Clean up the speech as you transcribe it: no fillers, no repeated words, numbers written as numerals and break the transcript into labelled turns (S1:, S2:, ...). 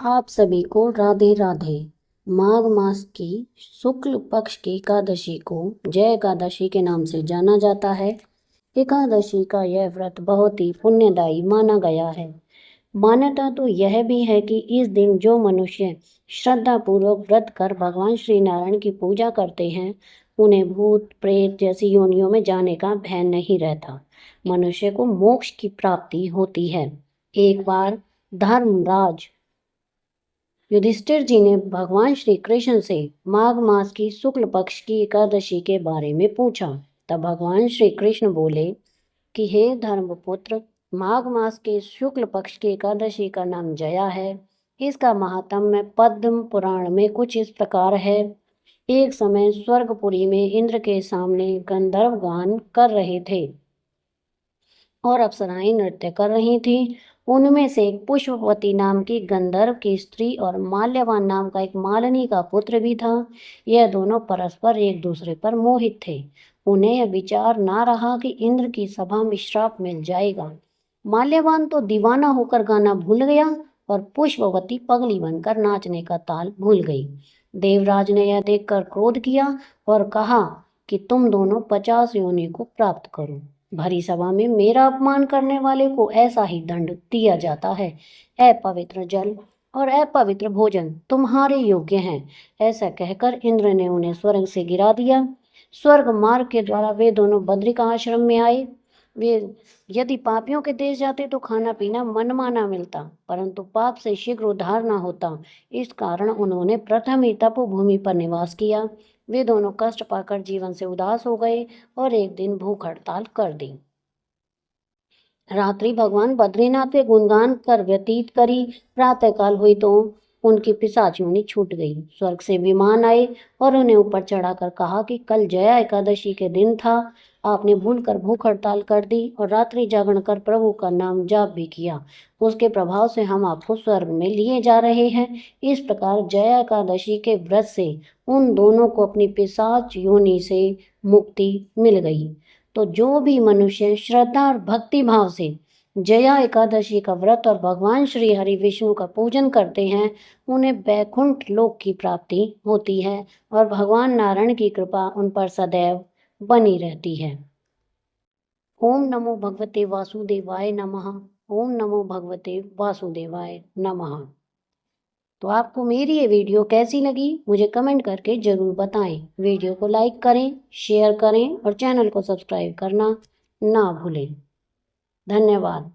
S1: आप सभी को राधे राधे। माघ मास की शुक्ल पक्ष की एकादशी को जय एकादशी के नाम से जाना जाता है। एकादशी का यह व्रत बहुत ही पुण्यदायी माना गया है। मान्यता तो यह भी है कि इस दिन जो मनुष्य श्रद्धा पूर्वक व्रत कर भगवान श्री नारायण की पूजा करते हैं, उन्हें भूत प्रेत जैसी योनियों में जाने का भय नहीं रहता। मनुष्य को मोक्ष की प्राप्ति होती है। एक बार धर्मराज युधिष्ठिर जी ने भगवान श्री कृष्ण से माघ मास की शुक्ल पक्ष की एकादशी के बारे में पूछा। तब भगवान श्री कृष्ण बोले कि हे धर्मपुत्र, माघ मास के शुक्ल पक्ष की एकादशी का नाम जया है। इसका महात्म्य पद्म पुराण में कुछ इस प्रकार है। एक समय स्वर्गपुरी में इंद्र के सामने गंधर्व गान कर रहे थे और अप्सराएं नृत्य कर रही थीं। उनमें से एक पुष्पवती नाम की गंधर्व की स्त्री और माल्यवान नाम का एक मालिनी का पुत्र भी था। यह दोनों परस्पर एक दूसरे पर मोहित थे। उन्हें यह विचार ना रहा कि इंद्र की सभा में श्राप मिल जाएगा। माल्यवान तो दीवाना होकर गाना भूल गया और पुष्पवती पगली बनकर नाचने का ताल भूल गई। देवराज ने यह देखकर क्रोध किया और कहा कि तुम दोनों 50 योनि को प्राप्त करो। भरी सभा में मेरा अपमान करने वाले को ऐसा ही दंड दिया जाता है। अपवित्र जल और अपवित्र भोजन तुम्हारे योग्य हैं। ऐसा कहकर इंद्र ने उन्हें स्वर्ग से गिरा दिया। स्वर्ग मार्ग के द्वारा वे दोनों बद्रिका आश्रम में आए। वे यदि पापियों के देश जाते तो खाना पीना मनमाना मिलता, परंतु पाप से शीघ्र उद्धार न होता। इस कारण उन्होंने प्रथम ही तपोभूमि पर निवास किया। वे दोनों कष्ट पाकर जीवन से उदास हो गए और एक दिन भूख हड़ताल कर दी। रात्रि भगवान बद्रीनाथ के गुणगान कर व्यतीत करी। प्रातःकाल हुई तो उनकी पिशाच योनि छूट गई। स्वर्ग से विमान आए और उन्हें ऊपर चढ़ाकर कहा कि कल जया एकादशी के दिन था। आपने भूलकर भूख हड़ताल कर दी और रात्रि जागरण कर प्रभु का नाम जाप भी किया। उसके प्रभाव से हम आपको स्वर्ग में लिए जा रहे हैं। इस प्रकार जया एकादशी के व्रत से उन दोनों को अपनी पिशाच योनि से मुक्ति मिल गई। तो जो भी मनुष्य श्रद्धा और भक्ति भाव से जया एकादशी का व्रत और भगवान श्री हरि विष्णु का पूजन करते हैं, उन्हें वैकुंठ लोक की प्राप्ति होती है और भगवान नारायण की कृपा उन पर सदैव बनी रहती है। ओम नमो भगवते वासुदेवाय नमः। ओम नमो भगवते वासुदेवाय नमः। तो आपको मेरी ये वीडियो कैसी लगी मुझे कमेंट करके ज़रूर बताएं। वीडियो को लाइक करें, शेयर करें और चैनल को सब्सक्राइब करना ना भूलें। धन्यवाद।